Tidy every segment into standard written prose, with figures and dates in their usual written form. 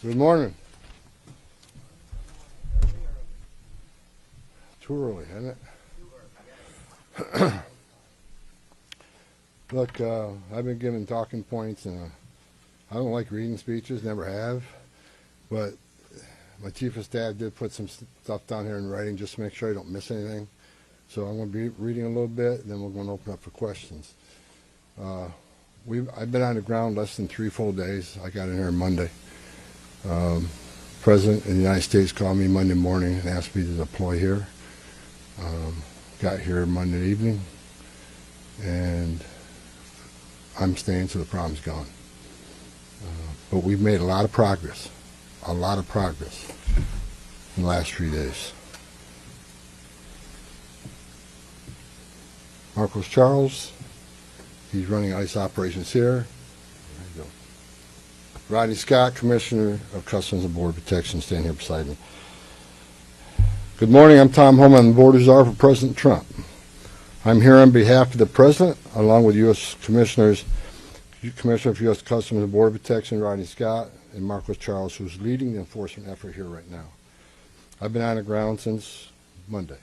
Good morning. Too early, isn't it? Look, I've been given talking points, and I don't like reading speeches, never have. But my chief of staff did put some stuff down here in writing just to make sure I don't miss anything. So I'm going to be reading a little bit, and then we're going to open up for questions. I've been on the ground less than 3 full days. I got in here Monday. President of the United States called me Monday morning and asked me to deploy here. Got here Monday evening, and I'm staying till the problem's gone. But we've made a lot of progress in the last 3 days. Marcos Charles, he's running ICE operations here. There you go. Rodney Scott, Commissioner of Customs and Border Protection, standing here beside me. Good morning, I'm Tom Homan, Border Czar for President Trump. I'm here on behalf of the President, along with U.S. Commissioner of U.S. Customs and Border Protection, Rodney Scott, and Marcos Charles, who's leading the enforcement effort here right now. I've been on the ground since Monday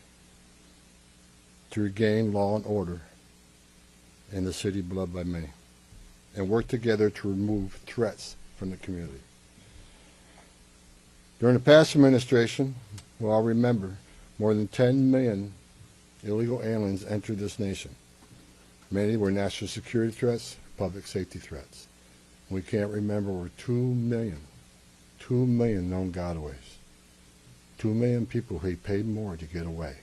to regain law and order in the city beloved by many, and work together to remove threats from the community. During the past administration, we'll all remember, more than 10 million illegal aliens entered this nation. Many were national security threats, public safety threats. We can't remember over 2 million known gotaways. 2 million people who paid more to get away.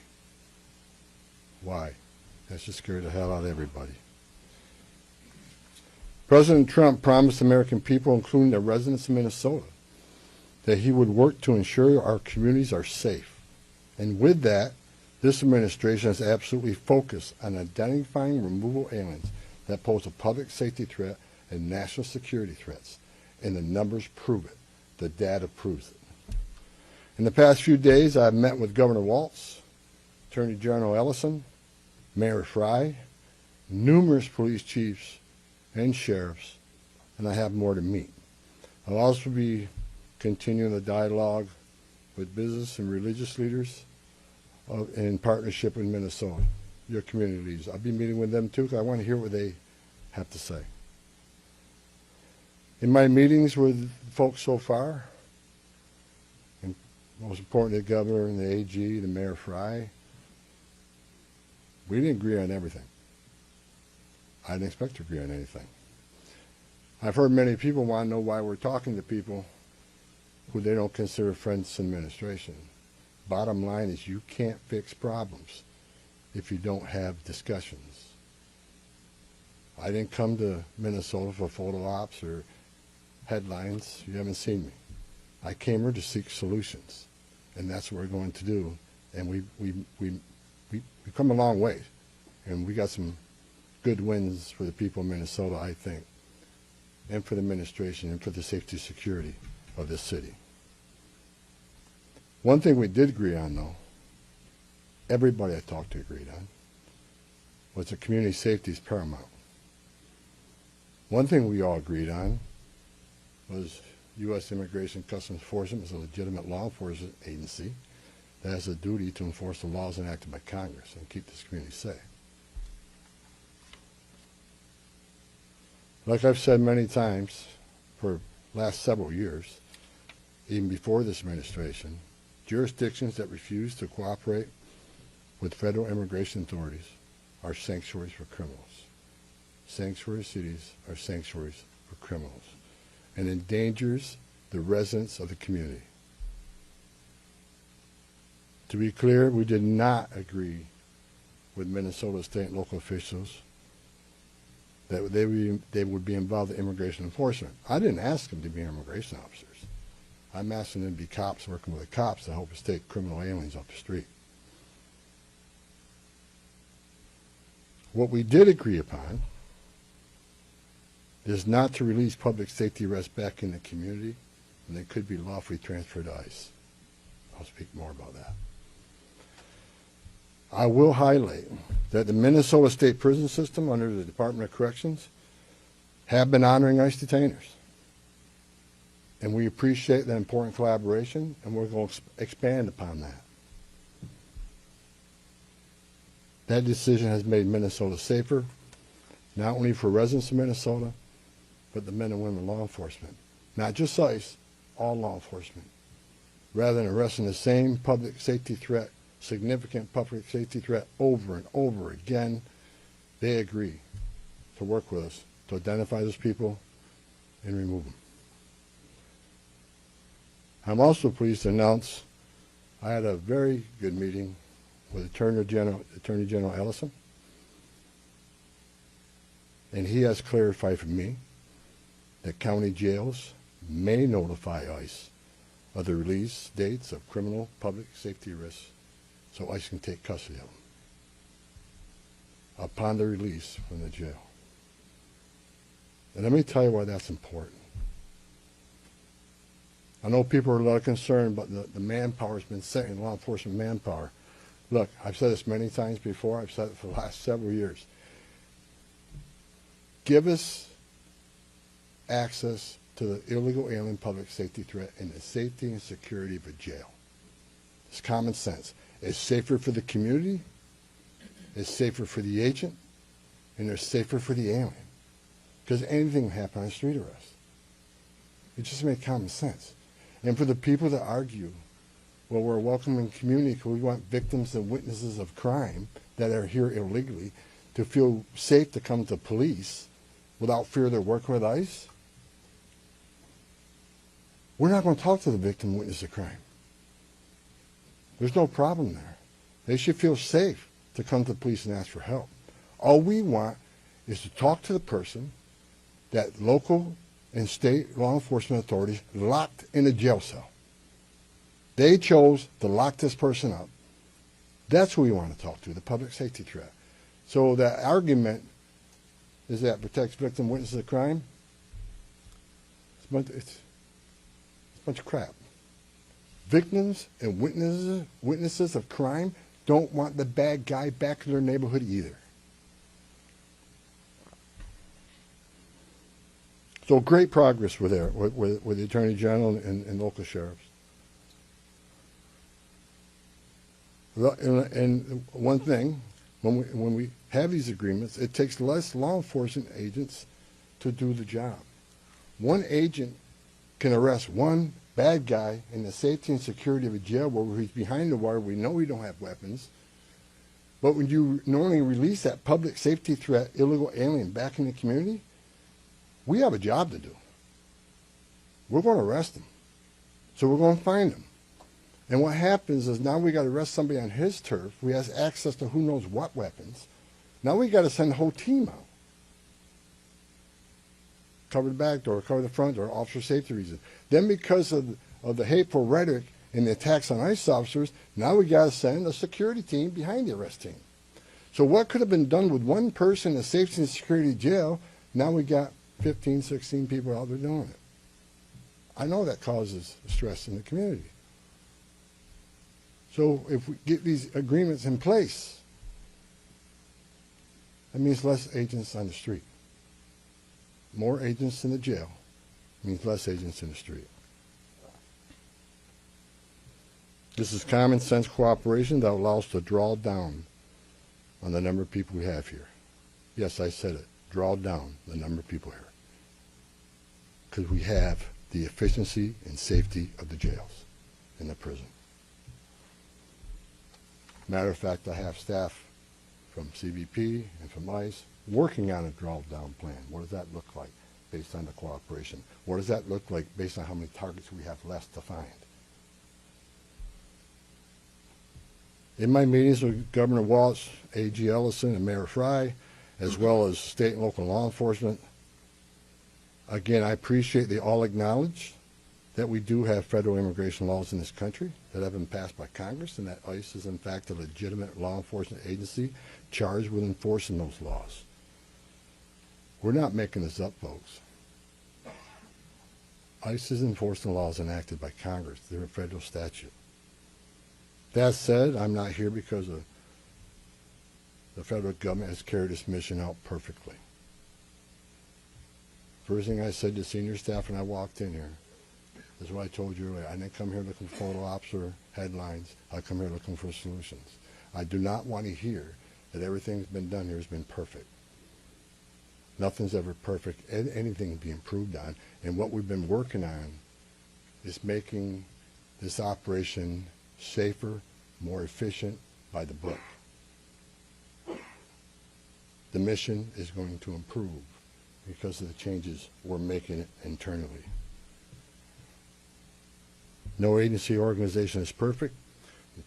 Why? That should scare the hell out of everybody. President Trump promised American people, including the residents of Minnesota, that he would work to ensure our communities are safe. And with that, this administration has absolutely focused on identifying removal aliens that pose a public safety threat and national security threats. And the numbers prove it. The data proves it. In the past few days, I've met with Governor Walz, Attorney General Ellison, Mayor Fry, numerous police chiefs and sheriffs, and I have more to meet. I'll also be continuing the dialogue with business and religious leaders in partnership with Minnesota, your community leaders. I'll be meeting with them too because I want to hear what they have to say. In my meetings with folks so far, and most importantly, the governor and the AG, the Mayor Fry, we didn't agree on everything. I didn't expect to agree on anything. I've heard many people want to know why we're talking to people who they don't consider friends in administration. Bottom line is you can't fix problems if you don't have discussions. I didn't come to Minnesota for photo ops or headlines. You haven't seen me. I came here to seek solutions, and that's what we're going to do. And we've come a long way, and we got some good wins for the people of Minnesota, I think, and for the administration and for the safety and security of this city. One thing we did agree on, though, everybody I talked to agreed on, was that community safety is paramount. One thing we all agreed on was U.S. Immigration Customs Enforcement is a legitimate law enforcement agency that has a duty to enforce the laws enacted by Congress and keep this community safe. Like I've said many times for the last several years, even before this administration, jurisdictions that refuse to cooperate with federal immigration authorities are sanctuaries for criminals. Sanctuary cities are sanctuaries for criminals, and endangers the residents of the community. To be clear, we did not agree with Minnesota state and local officials that they would be involved in immigration enforcement. I didn't ask them to be immigration officers. I'm asking them to be cops working with the cops to help us take criminal aliens off the street. What we did agree upon is not to release public safety arrests back in the community, and they could be lawfully transferred to ICE. I'll speak more about that. I will highlight that the Minnesota State Prison System under the Department of Corrections have been honoring ICE detainers. And we appreciate that important collaboration, and we're going to expand upon that. That decision has made Minnesota safer, not only for residents of Minnesota, but the men and women of law enforcement. Not just ICE, all law enforcement. Rather than arresting the same public safety threat, significant public safety threat over and over again, they agree to work with us to identify those people and remove them. I'm also pleased to announce I had a very good meeting with Attorney General Ellison, and he has clarified for me that county jails may notify ICE of the release dates of criminal public safety risks so ICE can take custody of them upon the release from the jail. And let me tell you why that's important. I know people are a lot concerned about the manpower has been sent in law enforcement manpower. Look, I've said this many times before. I've said it for the last several years. Give us access to the illegal alien public safety threat and the safety and security of a jail. It's common sense. It's safer for the community, it's safer for the agent, and it's safer for the alien. Because anything can happen on a street arrest. It just makes common sense. And for the people that argue, well, we're a welcoming community because we want victims and witnesses of crime that are here illegally to feel safe to come to police without fear they're working with ICE, we're not going to talk to the victim and witness of crime. There's no problem there. They should feel safe to come to the police and ask for help. All we want is to talk to the person that local and state law enforcement authorities locked in a jail cell. They chose to lock this person up. That's who we want to talk to, the public safety threat. So that argument is that protects victim witnesses of crime. It's a bunch of crap. Victims and witnesses of crime don't want the bad guy back in their neighborhood either. So great progress with the Attorney General and local sheriffs. And one thing, when we have these agreements, it takes less law enforcement agents to do the job. One agent can arrest one bad guy in the safety and security of a jail where he's behind the wire. We know we don't have weapons. But when you normally release that public safety threat, illegal alien back in the community, we have a job to do. We're going to arrest him. So we're going to find him. And what happens is now we got to arrest somebody on his turf. We have access to who knows what weapons. Now we got to send the whole team out. Cover the back door, cover the front door, officer safety reasons. Then because of the hateful rhetoric and the attacks on ICE officers, now we got to send a security team behind the arrest team. So what could have been done with one person in a safety and security jail, now we got 15, 16 people out there doing it. I know that causes stress in the community. So if we get these agreements in place, that means less agents on the street. More agents in the jail means less agents in the street. This is common sense cooperation that allows us to draw down on the number of people we have here. Yes, I said it. Draw down the number of people here. Because we have the efficiency and safety of the jails and the prison. Matter of fact, I have staff from CBP and from ICE working on a draw-down plan. What does that look like based on the cooperation? What does that look like based on how many targets we have left to find? In my meetings with Governor Walz, AG Ellison, and Mayor Fry, as well as state and local law enforcement, again, I appreciate they all acknowledge that we do have federal immigration laws in this country that have been passed by Congress, and that ICE is in fact a legitimate law enforcement agency charged with enforcing those laws. We're not making this up, folks. ICE is enforcing laws enacted by Congress. They're a federal statute. That said, I'm not here because the federal government has carried this mission out perfectly. First thing I said to senior staff when I walked in here, That's what I told you earlier. I didn't come here looking for photo ops or headlines. I come here looking for solutions. I do not want to hear that everything that's been done here has been perfect. Nothing's ever perfect. Anything can be improved on. And what we've been working on is making this operation safer, more efficient, by the book. The mission is going to improve because of the changes we're making internally. No agency or organization is perfect.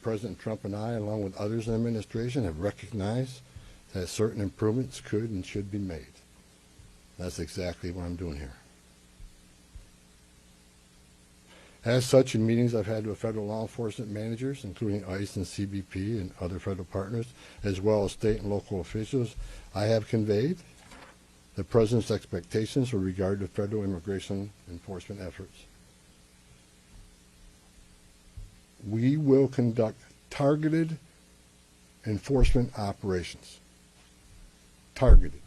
President Trump and I, along with others in the administration, have recognized that certain improvements could and should be made. That's exactly what I'm doing here. As such, in meetings I've had with federal law enforcement managers, including ICE and CBP and other federal partners, as well as state and local officials, I have conveyed the President's expectations with regard to federal immigration enforcement efforts. We will conduct targeted enforcement operations. Targeted.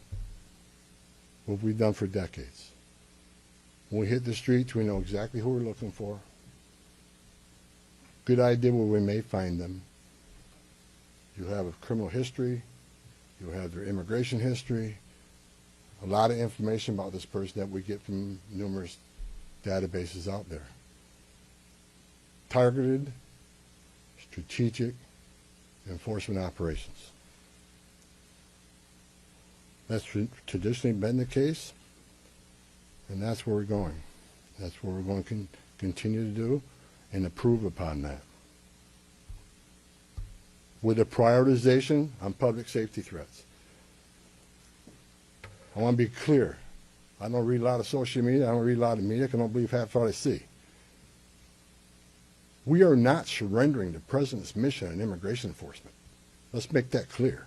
What we've done for decades. When we hit the streets, we know exactly who we're looking for. Good idea where we may find them. You have a criminal history. You have their immigration history. A lot of information about this person that we get from numerous databases out there. Targeted, strategic enforcement operations. That's traditionally been the case, and that's where we're going. That's what we're going to continue to do and improve upon that. With a prioritization on public safety threats. I want to be clear. I don't read a lot of social media. I don't read a lot of media. I don't believe half what I see. We are not surrendering the President's mission in immigration enforcement. Let's make that clear.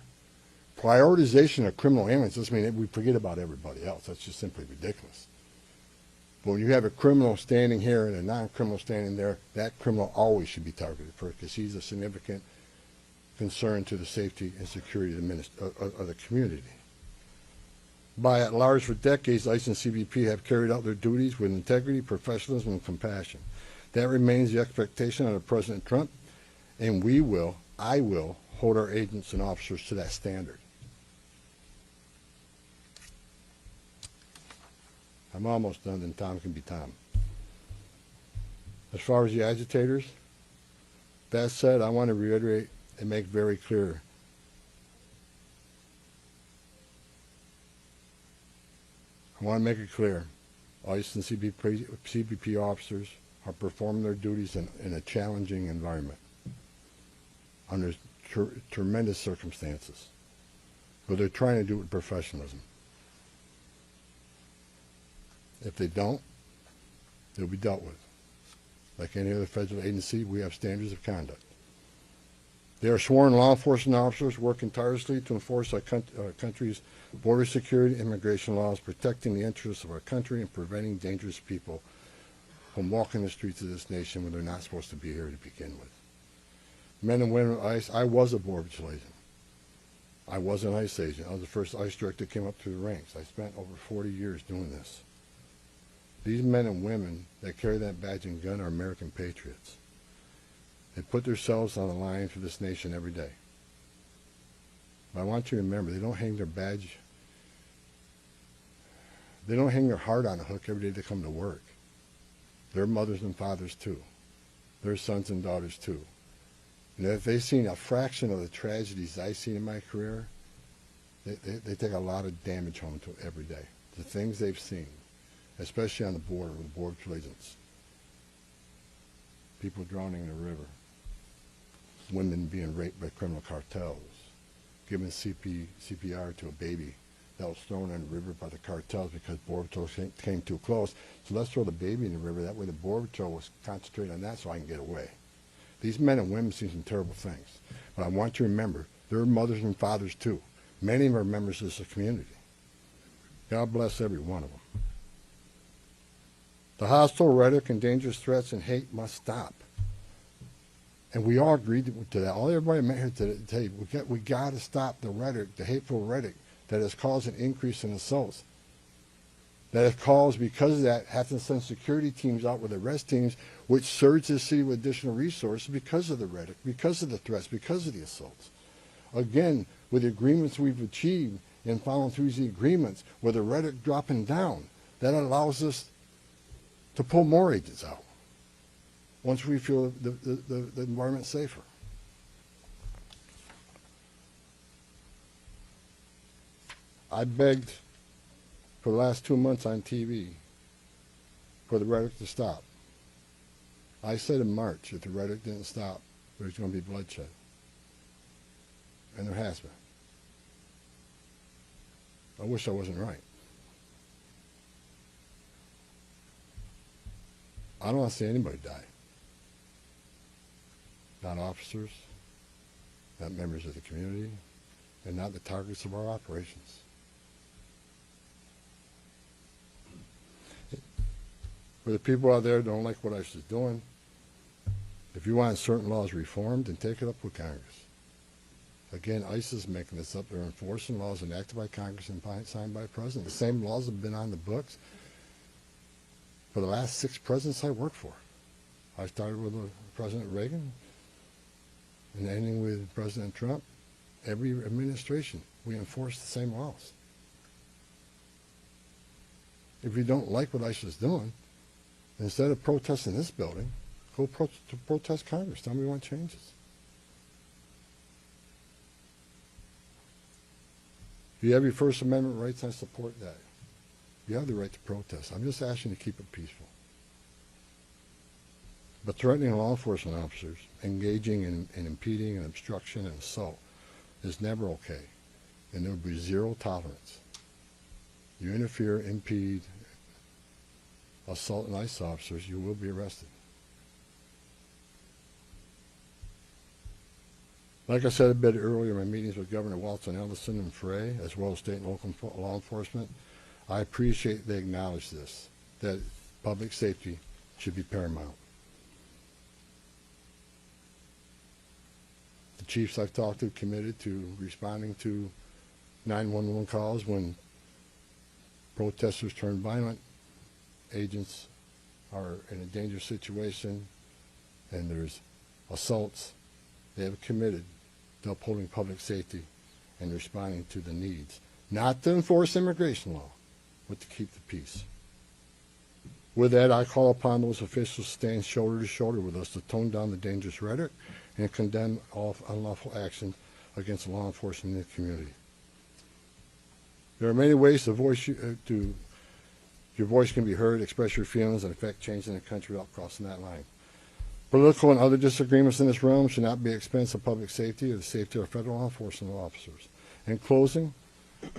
Prioritization of criminal aliens doesn't mean that we forget about everybody else. That's just simply ridiculous. But when you have a criminal standing here and a non-criminal standing there, that criminal always should be targeted first because he's a significant concern to the safety and security of the community. By and large, for decades, ICE and CBP have carried out their duties with integrity, professionalism, and compassion. That remains the expectation of President Trump, and I will, hold our agents and officers to that standard. I'm almost done, then Tom can be Tom. As far as the agitators, that said, I want to reiterate and make very clear I want to make it clear, ICE and CBP officers are performing their duties in a challenging environment under tremendous circumstances, but they're trying to do it with professionalism. If they don't, they'll be dealt with. Like any other federal agency, we have standards of conduct. They are sworn law enforcement officers working tirelessly to enforce our country's border security and immigration laws, protecting the interests of our country and preventing dangerous people from walking the streets of this nation when they're not supposed to be here to begin with. Men and women of ICE, I was a Border Patrol agent. I was an ICE agent. I was the first ICE director that came up through the ranks. I spent over 40 years doing this. These men and women that carry that badge and gun are American patriots. They put themselves on the line for this nation every day. But I want you to remember, they don't hang their badge, they don't hang their heart on a hook every day they come to work. They're mothers and fathers too. They're sons and daughters too. And if they've seen a fraction of the tragedies I've seen in my career, they take a lot of damage home to every day. The things they've seen, especially on the border with Border Patrol agents. People drowning in the river. Women being raped by criminal cartels. Giving CPR to a baby that was thrown in the river by the cartels because Border Patrol came too close. So let's throw the baby in the river. That way the Border Patrol was concentrating on that so I can get away. These men and women see some terrible things. But I want you to remember, they're mothers and fathers too. Many of them are members of this community. God bless every one of them. The hostile rhetoric and dangerous threats and hate must stop. And we all agreed to that. All everybody met here to tell you, we got to stop the rhetoric, the hateful rhetoric that has caused an increase in assaults. that have caused, because of that, have to send security teams out with arrest teams, which surge the city with additional resources because of the rhetoric, because of the threats, because of the assaults. Again, with the agreements we've achieved and following through the agreements, with the rhetoric dropping down, that allows us to pull more agents out once we feel the environment's safer. I begged for the last 2 months on TV for the rhetoric to stop. I said in March, if the rhetoric didn't stop, there's going to be bloodshed. And there has been. I wish I wasn't right. I don't want to see anybody die. Not officers, not members of the community, and not the targets of our operations. For the people out there who don't like what ICE is doing, if you want certain laws reformed, then take it up with Congress. Again, ICE is making this up. They're enforcing laws enacted by Congress and signed by the President. The same laws have been on the books for the last 6 presidents I worked for. I started with President Reagan and ending with President Trump. Every administration, we enforce the same laws. If you don't like what ICE is doing, instead of protesting this building, go protest Congress. Tell me you want changes. You have your First Amendment rights, I support that. You have the right to protest. I'm just asking you to keep it peaceful. But threatening law enforcement officers, engaging in impeding and obstruction and assault is never okay. And there will be zero tolerance. You interfere, impede, assault an ICE officers, you will be arrested. Like I said a bit earlier in my meetings with Governor Walz and Ellison and Frey, as well as state and local law enforcement, I appreciate they acknowledge this, that public safety should be paramount. The chiefs I've talked to committed to responding to 911 calls when protesters turn violent, agents are in a dangerous situation, and there's assaults. They have committed to upholding public safety and responding to the needs, not to enforce immigration law, but to keep the peace. With that, I call upon those officials to stand shoulder to shoulder with us to tone down the dangerous rhetoric and condemn all unlawful action against law enforcement in the community. There are many ways your voice can be heard, express your feelings, and affect change in the country without crossing that line. Political and other disagreements in this realm should not be at the expense of public safety or the safety of federal law enforcement officers. In closing,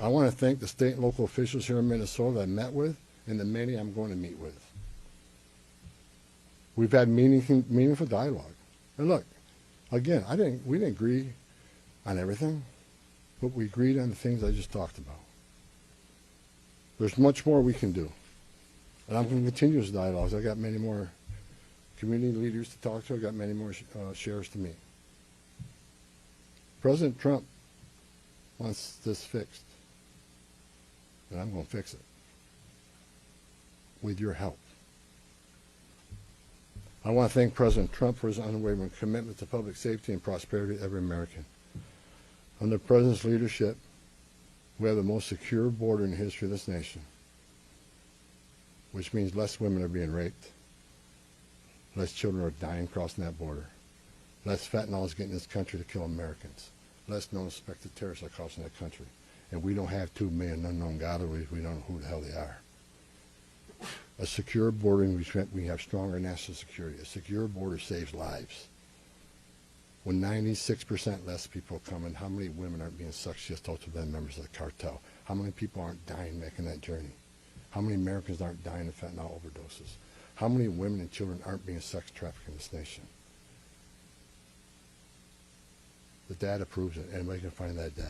I want to thank the state and local officials here in Minnesota that I met with and the many I'm going to meet with. We've had meaningful dialogue. And look, again, we didn't agree on everything, but we agreed on the things I just talked about. There's much more we can do. And I'm going to continue this dialogue. I've got many more community leaders to talk to. I've got many more sheriffs to meet. President Trump wants this fixed. And I'm going to fix it. With your help. I want to thank President Trump for his unwavering commitment to public safety and prosperity of every American. Under the President's leadership, we have the most secure border in the history of this nation, which means less women are being raped, less children are dying crossing that border, less fentanyl is getting in this country to kill Americans, less known suspected terrorists are crossing that country. And we don't have 2 million unknown gotaways. We don't know who the hell they are. A secure border, we have stronger national security. A secure border saves lives. When 96% less people come in, how many women aren't being sucked to be members of the cartel? How many people aren't dying making that journey? How many Americans aren't dying of fentanyl overdoses? How many women and children aren't being sex trafficked in this nation? The data proves it. Anybody can find that data.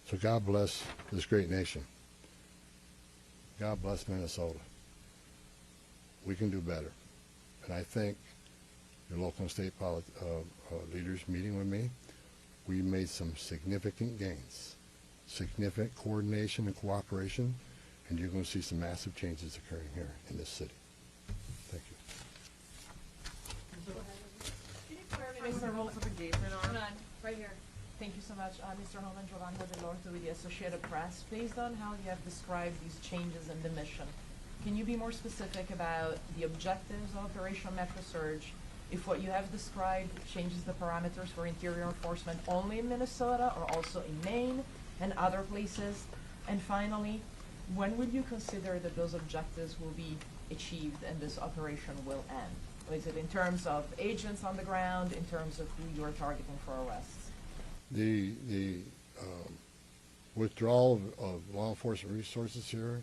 So God bless this great nation. God bless Minnesota. We can do better. And I thank your local and state leaders meeting with me. We made some significant gains, significant coordination and cooperation and you're going to see some massive changes occurring here in this city. Thank you. Mr. Rules of Engagement Hold on. on, right here. Thank you so much, Mr. Homan, Giovanna Delorto with the Associated Press. Based on how you have described these changes in the mission, can you be more specific about the objectives of Operation Metro Surge? If what you have described changes the parameters for interior enforcement only in Minnesota or also in Maine and other places? And finally, when would you consider that those objectives will be achieved and this operation will end? Is it in terms of agents on the ground, in terms of who you're targeting for arrests? The withdrawal of law enforcement resources here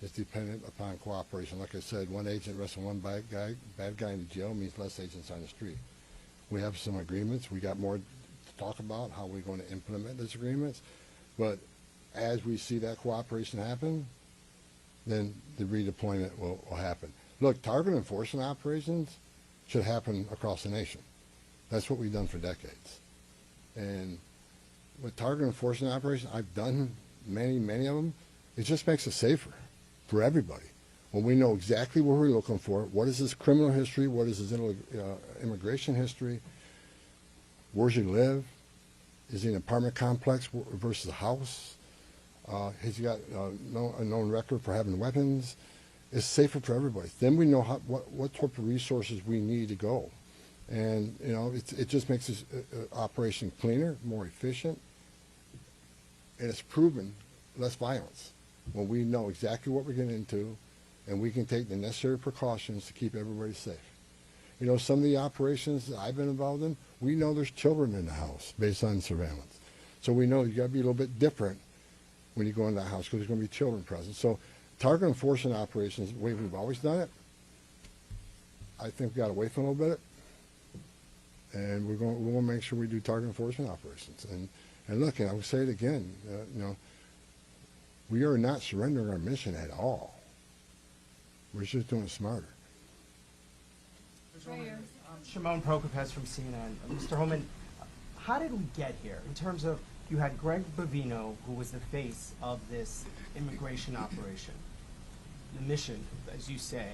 is dependent upon cooperation. Like I said, one agent arresting one bad guy in the jail means less agents on the street. We have some agreements. We got more to talk about how we're going to implement those agreements. But as we see that cooperation happen, then the redeployment will happen. Look, target enforcement operations should happen across the nation. That's what we've done for decades. And with target enforcement operations, I've done many of them. It just makes it safer for everybody. When we know exactly what we're looking for, what is his criminal history, what is his immigration history, where's he live, is he in an apartment complex versus a house, has he got a known record for having weapons, it's safer for everybody. Then we know what type of resources we need to go. And, you know, it just makes this operation cleaner, more efficient, and it's proven less violence when we know exactly what we're getting into and we can take the necessary precautions to keep everybody safe. You know, some of the operations that I've been involved in, we know there's children in the house based on surveillance. So we know you got to be a little bit different when you go in the house because there's going to be children present. So target enforcement operations, the way we've always done it, I think we got away from a little bit. And we're going to make sure we do target enforcement operations. And look, and I will say it again, you know, we are not surrendering our mission at all. We're just doing it smarter. Right here. Shimon Prokopez from CNN. Mr. Homan, how did we get here? In terms of, you had Greg Bavino, who was the face of this immigration operation. The mission, as you say,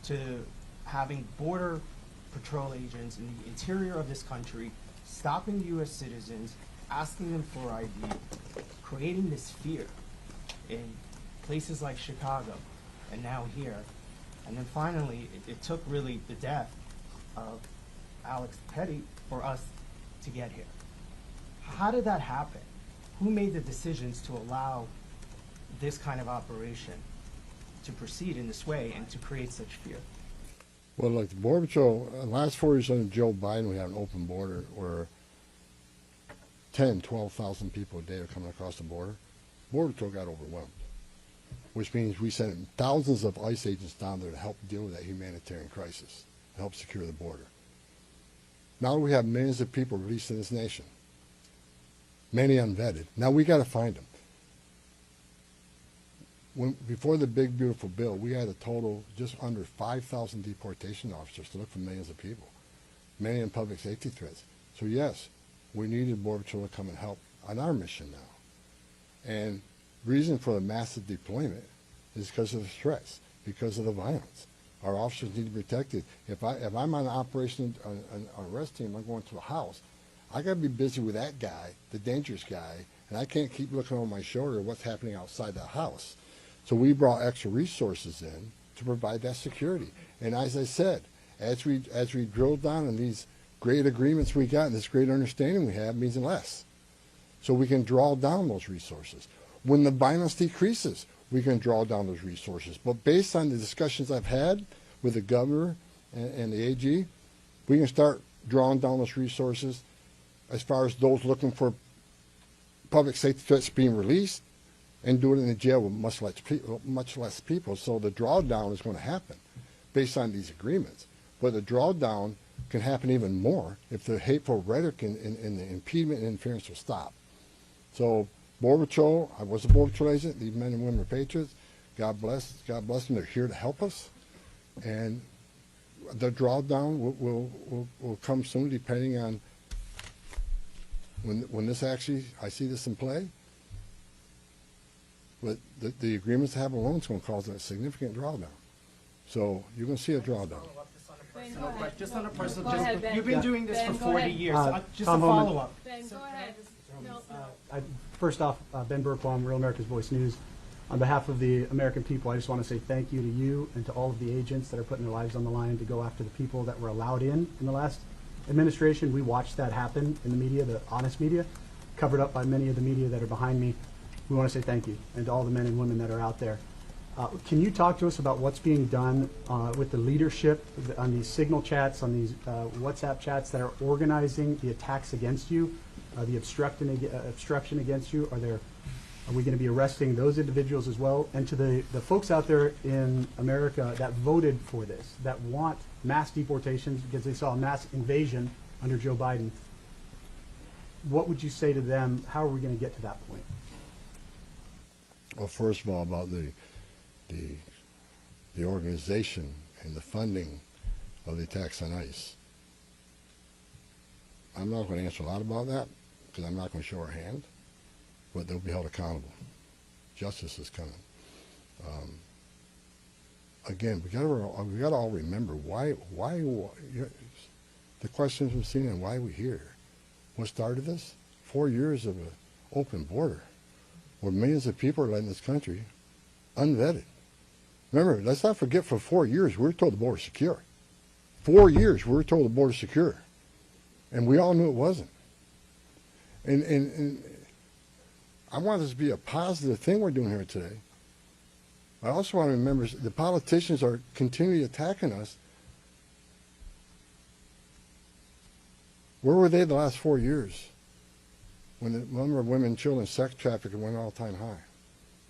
to having border patrol agents in the interior of this country, stopping U.S. citizens, asking them for ID, creating this fear in places like Chicago and now here. And then finally, it took really the death of Alex Petty for us to get here. How did that happen? Who made the decisions to allow this kind of operation to proceed in this way and to create such fear? Well, look, the Border Patrol, last 4 years under Joe Biden, we had an open border where 10, 12,000 people a day are coming across the border. Border Patrol got overwhelmed, which means we sent thousands of ICE agents down there to help deal with that humanitarian crisis, to help secure the border. Now we have millions of people released in this nation, many unvetted. Now we got to find them. Before the big, beautiful bill, we had a total just under 5,000 deportation officers to look for millions of people, many in public safety threats. So yes, we needed Border Patrol to come and help on our mission now. And reason for the massive deployment is because of the threats, because of the violence. Our officers need to be protected. If I'm on an operation, an arrest team, I'm going to a house, I got to be busy with that guy, the dangerous guy, and I can't keep looking over my shoulder at what's happening outside the house. So we brought extra resources in to provide that security. And as I said, as we drill down on these great agreements we got and this great understanding we have means less. So we can draw down those resources. When the violence decreases, we can draw down those resources. But based on the discussions I've had with the governor and the AG, we can start drawing down those resources as far as those looking for public safety threats being released, and do it in the jail with much less people. So the drawdown is going to happen based on these agreements. But the drawdown can happen even more if the hateful rhetoric and the impediment and interference will stop. So Border Patrol, I was a Border Patrol agent. These men and women are patriots. God bless them. They're here to help us. And the drawdown will come soon, depending on when this actually, I see this in play. But the agreements to have a loan is going to cause a significant drawdown. So you're going to see a drawdown. Ben, go ahead. Just on a personal, Go ahead, Ben. you've been doing this Ben, for go 40 ahead. years. Just a Tom Homan. follow-up. Ben, go ahead. No, no. First off, Ben Burkbaum, Real America's Voice News. On behalf of the American people, I just want to say thank you to you and to all of the agents that are putting their lives on the line to go after the people that were allowed in the last administration. We watched that happen in the media, the honest media, covered up by many of the media that are behind me. We want to say thank you, and to all the men and women that are out there. Can you talk to us about what's being done with the leadership on these signal chats, on these WhatsApp chats that are organizing the attacks against you, the obstruction against you? Are we going to be arresting those individuals as well? And to the folks out there in America that voted for this, that want mass deportations because they saw a mass invasion under Joe Biden, what would you say to them? How are we going to get to that point? Well, first of all, about the organization and the funding of the attacks on ICE. I'm not going to answer a lot about that because I'm not going to show our hand, but they'll be held accountable. Justice is coming. Again, we got to all remember why the questions from CNN, why are we here? What started this? 4 years of an open border where millions of people are letting this country unvetted. Remember, let's not forget, for 4 years we were told the border was secure. 4 years we were told the border was secure, and we all knew it wasn't. And I want this to be a positive thing we're doing here today. I also want to remember the politicians are continually attacking us. Where were they the last 4 years when the number of women and children sex trafficking went all-time high?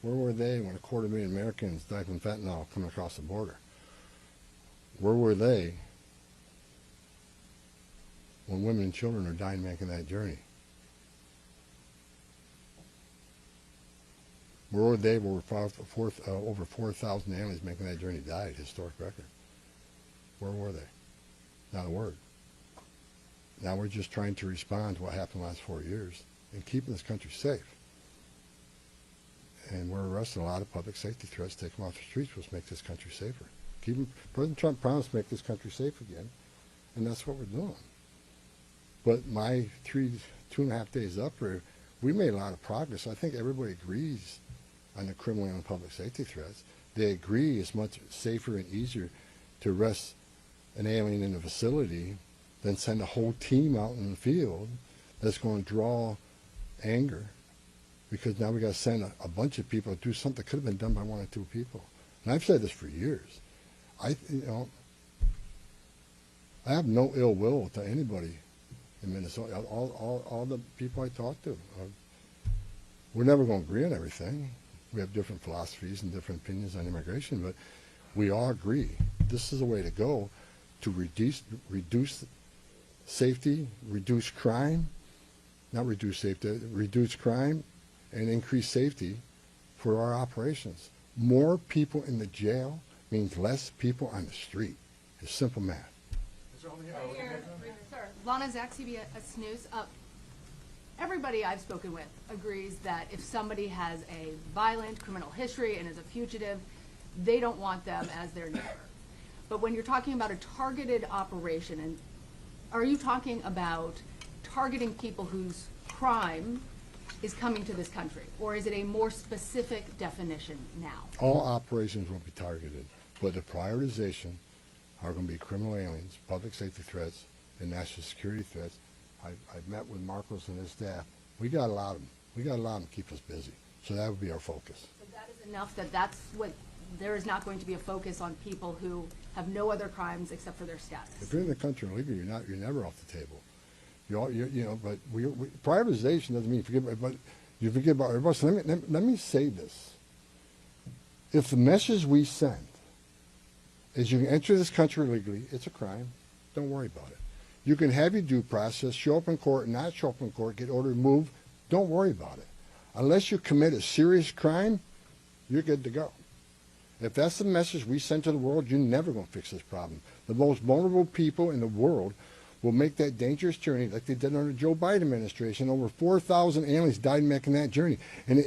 Where were they when 250,000 Americans died from fentanyl coming across the border? Where were they when women and children are dying making that journey? Where were they when over 4,000 aliens making that journey died? Historic record. Where were they? Not a word. Now we're just trying to respond to what happened the last 4 years and keeping this country safe. And we're arresting a lot of public safety threats, take them off the streets, which make this country safer. President Trump promised to make this country safe again, and that's what we're doing. But my 2.5 days up here, we made a lot of progress. I think everybody agrees on the criminal and public safety threats. They agree it's much safer and easier to arrest an alien in a facility than send a whole team out in the field that's going to draw anger, because now we got to send a bunch of people to do something that could have been done by 1 or 2 people. And I've said this for years. I have no ill will to anybody in Minnesota. All the people I talk to, we're never going to agree on everything. We have different philosophies and different opinions on immigration, but we all agree this is the way to go to reduce safety, reduce crime, not reduce safety, reduce crime and increase safety for our operations. More people in the jail means less people on the street. It's simple math. Sir, Lana Zach, CBS News. Everybody I've spoken with agrees that if somebody has a violent criminal history and is a fugitive, they don't want them as their neighbor. But when you're talking about a targeted operation, and are you talking about targeting people whose crime is coming to this country, or is it a more specific definition now? All operations will be targeted, but the prioritization are going to be criminal aliens, public safety threats, and national security threats. I've met with Marcos and his staff. We got a lot of them. We got a lot of them to keep us busy. So that would be our focus. So that is enough that's what, there is not going to be a focus on people who have no other crimes except for their status. If you're in the country illegally, you're never off the table. But privatization doesn't mean you forget about everybody. So let me say this. If the message we send is you can enter this country illegally, it's a crime, don't worry about it. You can have your due process, show up in court, not show up in court, get ordered removed, don't worry about it. Unless you commit a serious crime, you're good to go. If that's the message we send to the world, you're never going to fix this problem. The most vulnerable people in the world will make that dangerous journey like they did under the Joe Biden administration. Over 4,000 aliens died making that journey. And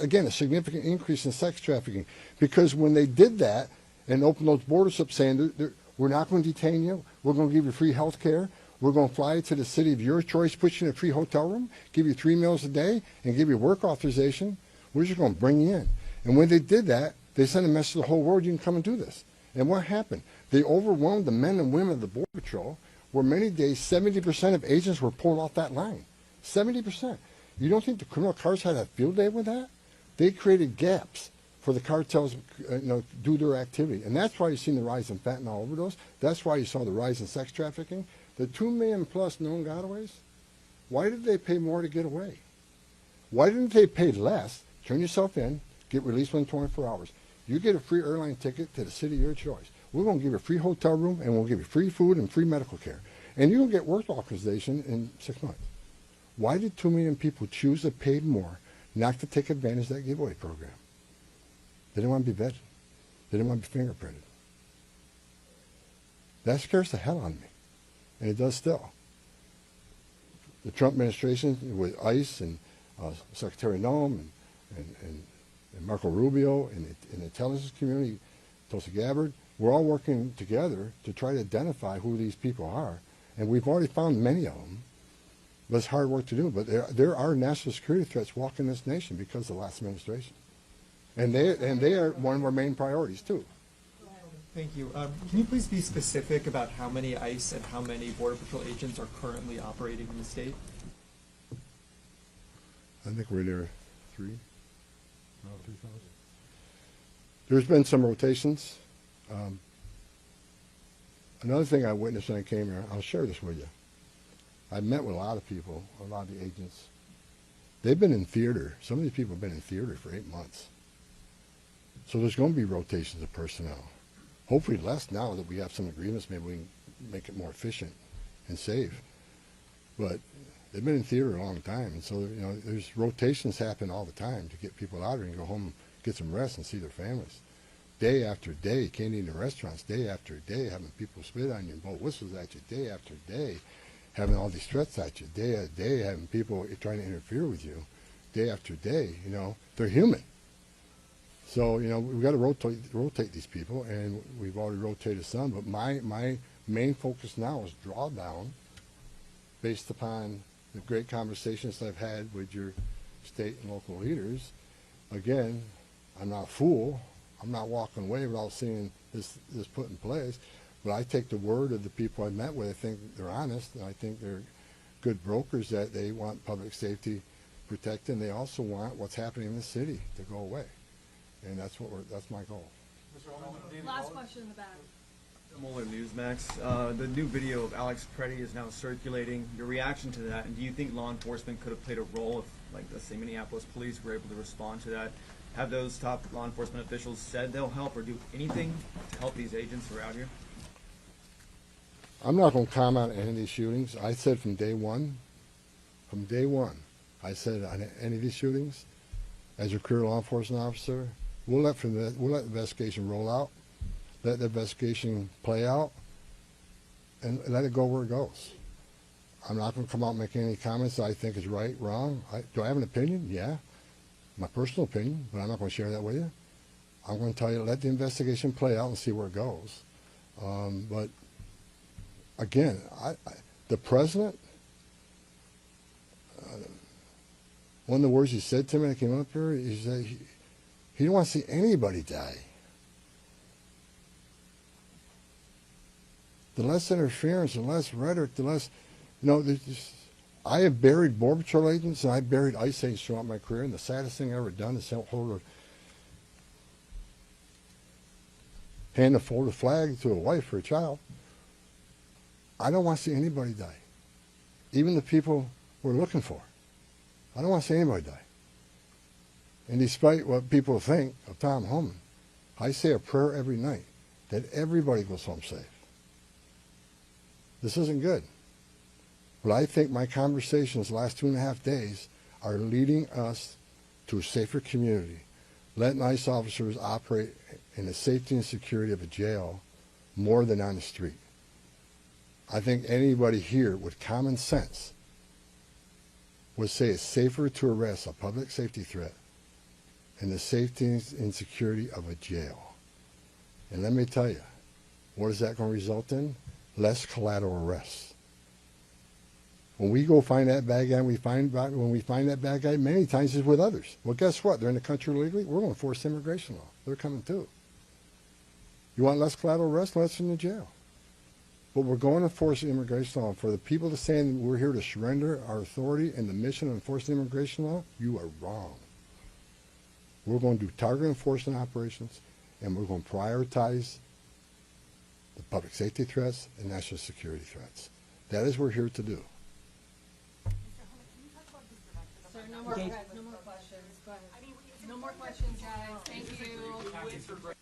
again, a significant increase in sex trafficking. Because when they did that and opened those borders up saying, we're not going to detain you, we're going to give you free health care, we're going to fly you to the city of your choice, put you in a free hotel room, give you 3 meals a day, and give you work authorization, we're just going to bring you in. And when they did that, they sent a message to the whole world, you can come and do this. And what happened? They overwhelmed the men and women of the Border Patrol, where many days 70% of agents were pulled off that line. 70%. You don't think the criminal cartels had a field day with that? They created gaps for the cartels to do their activity. And that's why you've seen the rise in fentanyl overdose. That's why you saw the rise in sex trafficking. The 2 million plus known gotaways, why did they pay more to get away? Why didn't they pay less, turn yourself in, get released within 24 hours? You get a free airline ticket to the city of your choice. We're going to give you a free hotel room, and we'll give you free food and free medical care. And you're going to get work authorization in 6 months. Why did 2 million people choose to pay more not to take advantage of that giveaway program? They didn't want to be vetted. They didn't want to be fingerprinted. That scares the hell out of me. And it does still. The Trump administration with ICE and Secretary Noem and Marco Rubio and the intelligence community, Tulsi Gabbard, we're all working together to try to identify who these people are. And we've already found many of them. But it's hard work to do. But there are national security threats walking this nation because of the last administration. And they are one of our main priorities, too. Thank you. Can you please be specific about how many ICE and how many Border Patrol agents are currently operating in the state? I think we're near 3,000. There's been some rotations. Another thing I witnessed when I came here, I'll share this with you. I met with a lot of people, a lot of the agents. They've been in theater. Some of these people have been in theater for 8 months. So there's going to be rotations of personnel. Hopefully less now that we have some agreements. Maybe we can make it more efficient and safe. But they've been in theater a long time. And so, there's rotations happen all the time to get people out here and go home, get some rest and see their families. Day after day, can't eat in restaurants, day after day, having people spit on you and blow whistles at you, day after day, having all these threats at you, day after day, having people trying to interfere with you, day after day, they're human. So, we've got to rotate these people, and we've already rotated some, but my main focus now is drawdown based upon the great conversations I've had with your state and local leaders. Again, I'm not a fool. I'm not walking away without seeing this put in place, but I take the word of the people I met with. I think they're honest, and I think they're good brokers, that they want public safety protected, and they also want what's happening in the city to go away. And that's my goal. Last question in the back. Muller Newsmax. The new video of Alex Preddy is now circulating. Your reaction to that, and do you think law enforcement could have played a role if, like, let's say Minneapolis police were able to respond to that? Have those top law enforcement officials said they'll help or do anything to help these agents who are out here? I'm not going to comment on any of these shootings. I said from day one, I said on any of these shootings, as a career law enforcement officer, we'll let the investigation roll out, let the investigation play out, and let it go where it goes. I'm not going to come out and make any comments that I think is right, wrong. Do I have an opinion? Yeah, my personal opinion, but I'm not going to share that with you. I'm going to tell you, let the investigation play out and see where it goes. But again, the president, one of the words he said to me when I came up here, he said he didn't want to see anybody die. The less interference, the less rhetoric, the less, I have buried Border Patrol agents and I buried ICE agents throughout my career, and the saddest thing I've ever done is hand a folded flag to a wife or a child. I don't want to see anybody die, even the people we're looking for. I don't want to see anybody die. And despite what people think of Tom Homan, I say a prayer every night that everybody goes home safe. This isn't good. But I think my conversations the last 2.5 days are leading us to a safer community, letting ICE officers operate in the safety and security of a jail more than on the street. I think anybody here with common sense would say it's safer to arrest a public safety threat and the safety and security of a jail. And let me tell you, what is that going to result in? Less collateral arrests. When we go find that bad guy, when we find that bad guy, many times it's with others. Well, guess what? They're in the country illegally. We're going to enforce immigration law. They're coming too. You want less collateral arrest? Less in the jail. But we're going to enforce immigration law. For the people to say we're here to surrender our authority and the mission of enforcing immigration law, you are wrong. We're going to do targeted enforcement operations, and we're going to prioritize the public safety threats and national security threats. That is what we're here to do. Sir, no more questions. No more questions, guys. Thank you.